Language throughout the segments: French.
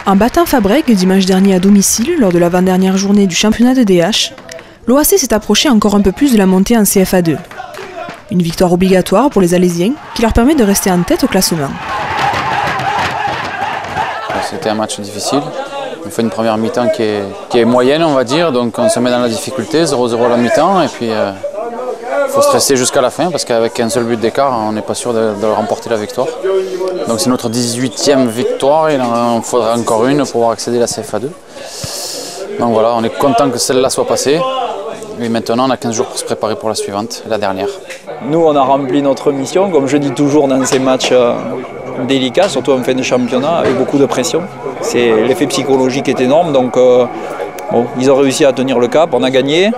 En battant Fabrègues dimanche dernier à domicile, lors de l'avant-dernière journée du championnat de DH, l'OAC s'est approché encore un peu plus de la montée en CFA2. Une victoire obligatoire pour les Alésiens qui leur permet de rester en tête au classement. C'était un match difficile. On fait une première mi-temps qui est moyenne, on va dire, donc on se met dans la difficulté, 0-0 à la mi-temps, et puis il faut stresser jusqu'à la fin parce qu'avec un seul but d'écart, on n'est pas sûr de remporter la victoire. Donc c'est notre 18e victoire, il en faudra encore une pour pouvoir accéder à la CFA2. Donc voilà, on est content que celle-là soit passée. Et maintenant, on a 15 jours pour se préparer pour la suivante, la dernière. Nous, on a rempli notre mission, comme je dis toujours dans ces matchs délicats, surtout en fin de championnat, avec beaucoup de pression. L'effet psychologique est énorme, donc bon, ils ont réussi à tenir le cap, on a gagné.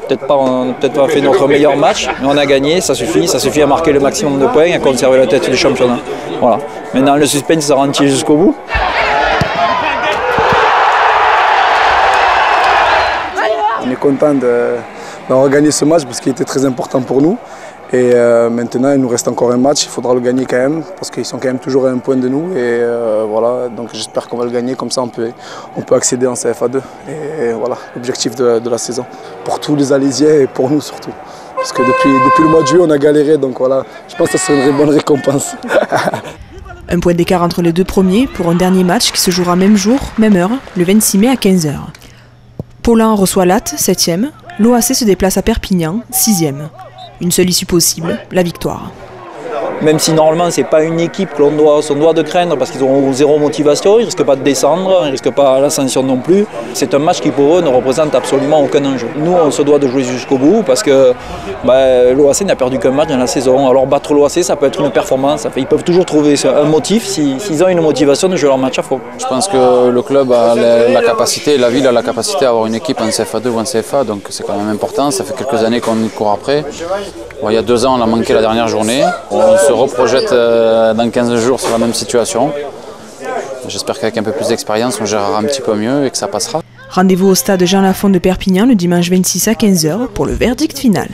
Peut-être pas fait notre meilleur match, mais on a gagné, ça suffit à marquer le maximum de points et à conserver la tête du championnat. Voilà. Maintenant, le suspense sera entier jusqu'au bout. On est content d'avoir gagné ce match parce qu'il était très important pour nous. Et maintenant, il nous reste encore un match, il faudra le gagner quand même parce qu'ils sont quand même toujours à un point de nous. Et voilà, donc j'espère qu'on va le gagner, comme ça on peut accéder en CFA2. Et voilà, l'objectif de la saison. Pour tous les Alésiens et pour nous surtout. Parce que depuis le mois de juillet, on a galéré, donc voilà, je pense que ça serait une bonne récompense. Un point d'écart entre les deux premiers pour un dernier match qui se jouera même jour, même heure, le 26 mai à 15 h. Paulhan reçoit Latte, 7e. L'OAC se déplace à Perpignan, 6e. Une seule issue possible, la victoire. Même si normalement ce n'est pas une équipe que l'on doit de craindre parce qu'ils ont zéro motivation, ils ne risquent pas de descendre, ils ne risquent pas l'ascension non plus. C'est un match qui pour eux ne représente absolument aucun enjeu. Nous on se doit de jouer jusqu'au bout parce que l'OAC n'a perdu qu'un match dans la saison. Alors battre l'OAC ça peut être une performance, ils peuvent toujours trouver un motif s'ils ont une motivation de jouer leur match à fond. Je pense que le club a la capacité, la ville a la capacité à avoir une équipe en CFA2 ou en CFA, donc c'est quand même important. Ça fait quelques années qu'on y court après. Bon, il y a 2 ans on a manqué la dernière journée. On se reprojette dans 15 jours sur la même situation. J'espère qu'avec un peu plus d'expérience, on gérera un petit peu mieux et que ça passera. Rendez-vous au stade Jean Lafont de Perpignan le dimanche 26 à 15 h pour le verdict final.